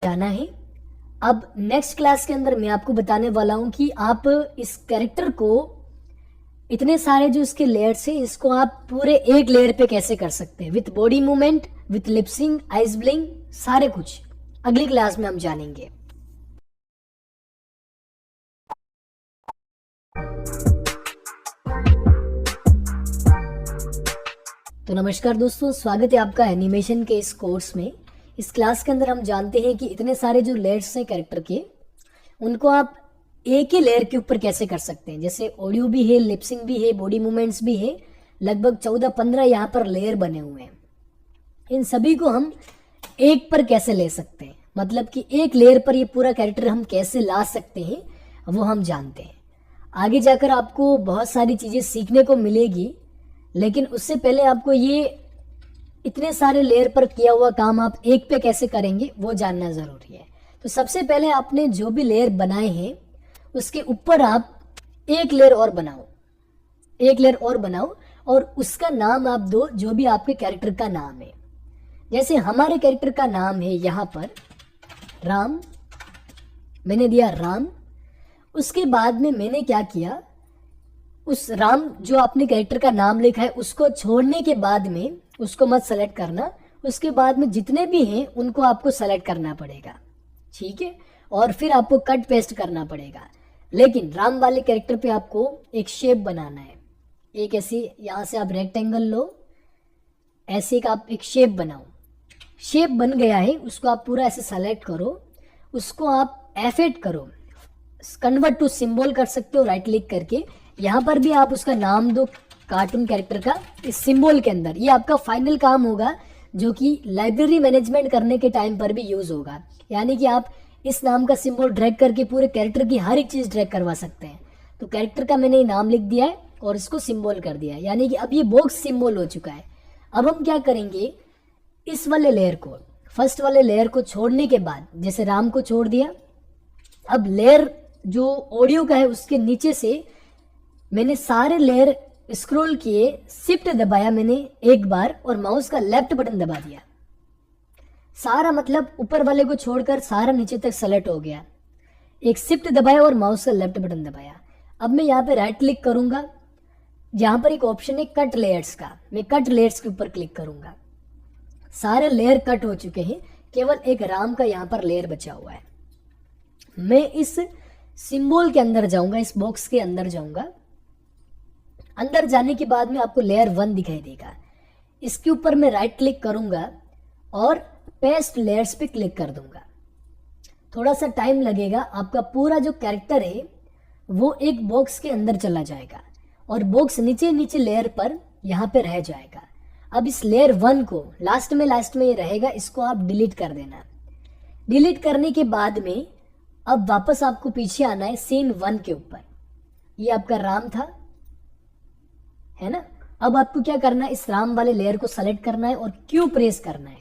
जाना है। अब नेक्स्ट क्लास के अंदर मैं आपको बताने वाला हूं कि आप इस कैरेक्टर को इतने सारे जो इसके लेयर्स हैं इसको आप पूरे एक लेयर पे कैसे कर सकते हैं with body movement, with lip sync, eyes blink, सारे कुछ अगली क्लास में हम जानेंगे। तो नमस्कार दोस्तों, स्वागत है आपका एनिमेशन के इस कोर्स में। इस क्लास के अंदर हम जानते हैं कि इतने सारे जो लेयर्स हैं कैरेक्टर के, उनको आप एक ही लेयर के ऊपर कैसे कर सकते हैं। जैसे ऑडियो भी है, लिपसिंग भी है, बॉडी मूवमेंट्स भी है, लगभग 14-15 यहाँ पर लेयर बने हुए हैं। इन सभी को हम एक पर कैसे ले सकते हैं, मतलब कि एक लेयर पर ये पूरा कैरेक्टर हम कैसे ला सकते हैं, वो हम जानते हैं। आगे जाकर आपको बहुत सारी चीज़ें सीखने को मिलेगी, लेकिन उससे पहले आपको ये इतने सारे लेयर पर किया हुआ काम आप एक पे कैसे करेंगे वो जानना ज़रूरी है। तो सबसे पहले आपने जो भी लेयर बनाए हैं उसके ऊपर आप एक लेयर और बनाओ, एक लेयर और बनाओ और उसका नाम आप दो जो भी आपके कैरेक्टर का नाम है। जैसे हमारे कैरेक्टर का नाम है यहाँ पर राम, मैंने दिया राम। उसके बाद में मैंने क्या किया, उस राम जो आपने कैरेक्टर का नाम लिखा है उसको छोड़ने के बाद में उसको मत सेलेक्ट करना, उसके बाद में जितने भी हैं उनको आपको सेलेक्ट करना पड़ेगा, ठीक है। और फिर आपको कट पेस्ट करना पड़ेगा। लेकिन राम वाले कैरेक्टर पे आपको एक शेप बनाना है, एक ऐसी यहाँ से आप रेक्टेंगल लो, ऐसे एक आप एक शेप बनाओ। शेप बन गया है, उसको आप पूरा ऐसे सेलेक्ट करो, उसको आप एफेक्ट करो, कन्वर्ट टू सिंबल कर सकते हो राइट क्लिक करके। यहाँ पर भी आप उसका नाम दो कार्टून कैरेक्टर का इस सिंबल के अंदर। ये आपका फाइनल काम होगा जो कि लाइब्रेरी मैनेजमेंट करने के टाइम पर भी यूज होगा। यानी कि आप इस नाम का सिंबल ड्रैग करके पूरे कैरेक्टर की हर एक चीज ड्रैग करवा सकते हैं। तो कैरेक्टर का मैंने नाम लिख दिया है और इसको सिंबल कर दिया है, यानी कि अब ये बॉक्स सिंबल हो चुका है। अब हम क्या करेंगे, इस वाले लेयर को, फर्स्ट वाले लेयर को छोड़ने के बाद, जैसे राम को छोड़ दिया, अब लेयर जो ऑडियो का है उसके नीचे से मैंने सारे लेयर स्क्रॉल किए, शिफ्ट दबाया मैंने एक बार और माउस का लेफ्ट बटन दबा दिया। सारा मतलब ऊपर वाले को छोड़कर सारा नीचे तक सेलेक्ट हो गया। एक शिफ्ट दबाया और माउस का लेफ्ट बटन दबाया। अब मैं यहाँ पे राइट क्लिक करूंगा, यहाँ पर एक ऑप्शन है कट लेयर्स का, मैं कट लेयर्स के ऊपर क्लिक करूंगा। सारे लेयर कट हो चुके हैं, केवल एक राम का यहाँ पर लेयर बचा हुआ है। मैं इस सिंबल के अंदर जाऊंगा, इस बॉक्स के अंदर जाऊंगा। अंदर जाने के बाद में आपको लेयर 1 दिखाई देगा। इसके ऊपर मैं राइट क्लिक करूंगा और पेस्ट लेयर्स पे क्लिक कर दूंगा। थोड़ा सा टाइम लगेगा, आपका पूरा जो कैरेक्टर है वो एक बॉक्स के अंदर चला जाएगा और बॉक्स नीचे नीचे लेयर पर यहाँ पे रह जाएगा। अब इस लेयर 1 को लास्ट में ये रहेगा, इसको आप डिलीट कर देना। डिलीट करने के बाद में अब वापस आपको पीछे आना है सीन 1 के ऊपर। ये आपका राम था, है ना। अब आपको क्या करना है, इस राम वाले लेयर को सेलेक्ट करना है और क्यू प्रेस करना है।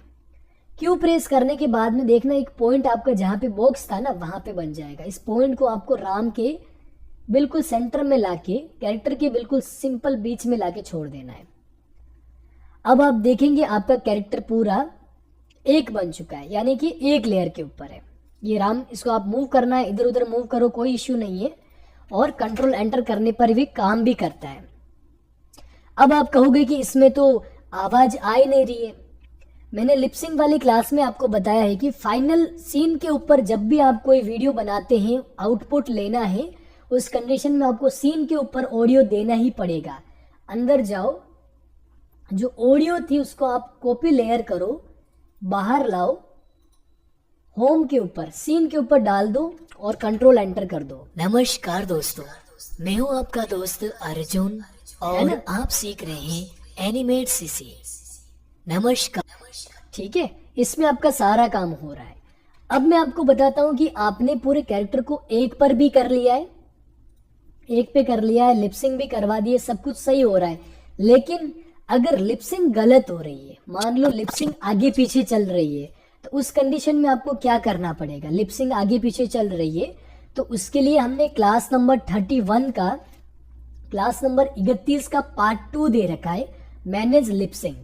क्यू प्रेस करने के बाद में देखना एक पॉइंट आपका जहां पे बॉक्स था ना वहां पे बन जाएगा। इस पॉइंट को आपको राम के बिल्कुल सेंटर में लाके, कैरेक्टर के बिल्कुल सिंपल बीच में लाके छोड़ देना है। अब आप देखेंगे आपका कैरेक्टर पूरा एक बन चुका है, यानी कि एक लेयर के ऊपर है ये राम। इसको आप मूव करना है, इधर उधर मूव करो, कोई इश्यू नहीं है, और कंट्रोल एंटर करने पर भी काम भी करता है। अब आप कहोगे कि इसमें तो आवाज आ ही नहीं रही है। मैंने लिपसिंग वाली क्लास में आपको बताया है कि फाइनल सीन के ऊपर जब भी आप कोई वीडियो बनाते हैं, आउटपुट लेना है, उस कंडीशन में आपको सीन के ऊपर ऑडियो देना ही पड़ेगा। अंदर जाओ, जो ऑडियो थी उसको आप कॉपी लेयर करो, बाहर लाओ, होम के ऊपर सीन के ऊपर डाल दो और कंट्रोल एंटर कर दो। नमस्कार दोस्तों, मैं हूं आपका दोस्त अर्जुन और आप सीख रहे हैं एनिमेट सीसी। नमस्कार। ठीक है, इसमें आपका सारा काम हो रहा है। अब मैं आपको बताता हूं कि आपने पूरे कैरेक्टर को एक पर भी कर लिया है, एक पे कर लिया है, लिपसिंग भी करवा दी है, सब कुछ सही हो रहा है। लेकिन अगर लिपसिंग गलत हो रही है, मान लो लिपसिंग आगे पीछे चल रही है, तो उस कंडीशन में आपको क्या करना पड़ेगा। लिपसिंग आगे पीछे चल रही है तो उसके लिए हमने क्लास नंबर 31 का, क्लास नंबर 31 का पार्ट 2 दे रखा है, मैनेज लिपसिंग।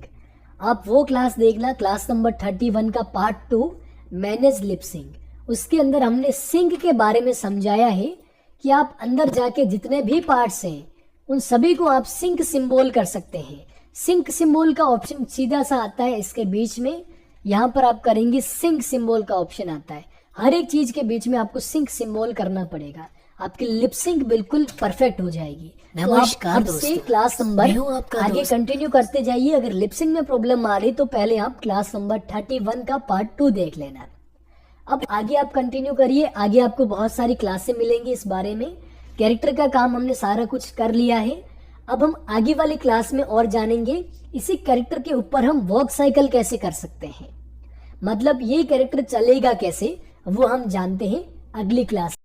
आप वो क्लास देखना, क्लास नंबर 31 का पार्ट 2 मैनेज लिप सिंक। उसके अंदर हमने सिंक के बारे में समझाया है कि आप अंदर जाके जितने भी पार्ट्स हैं उन सभी को आप सिंक सिंबल कर सकते हैं। सिंक सिंबल का ऑप्शन सीधा सा आता है इसके बीच में, यहाँ पर आप करेंगे सिंक सिंबल का ऑप्शन आता है। हर एक चीज के बीच में आपको सिंक सिंबल करना पड़ेगा, आपकी लिप सिंक बिल्कुल परफेक्ट हो जाएगी। नमस्कार तो आप अब से दोस्तों, क्लास मैं नंबर हूं आपका आगे दोस्त। कंटिन्यू करते जाइए। अगर लिप सिंक में प्रॉब्लम आ रही तो पहले आप क्लास नंबर 31 का पार्ट 2 देख लेना। अब आगे आप कंटिन्यू करिए, आगे आपको बहुत सारी क्लासें मिलेंगी इस बारे में। कैरेक्टर का काम हमने सारा कुछ कर लिया है। अब हम आगे वाली क्लास में और जानेंगे इसी कैरेक्टर के ऊपर हम वॉक साइकिल कैसे कर सकते हैं, मतलब ये कैरेक्टर चलेगा कैसे, वो हम जानते हैं अगली क्लास।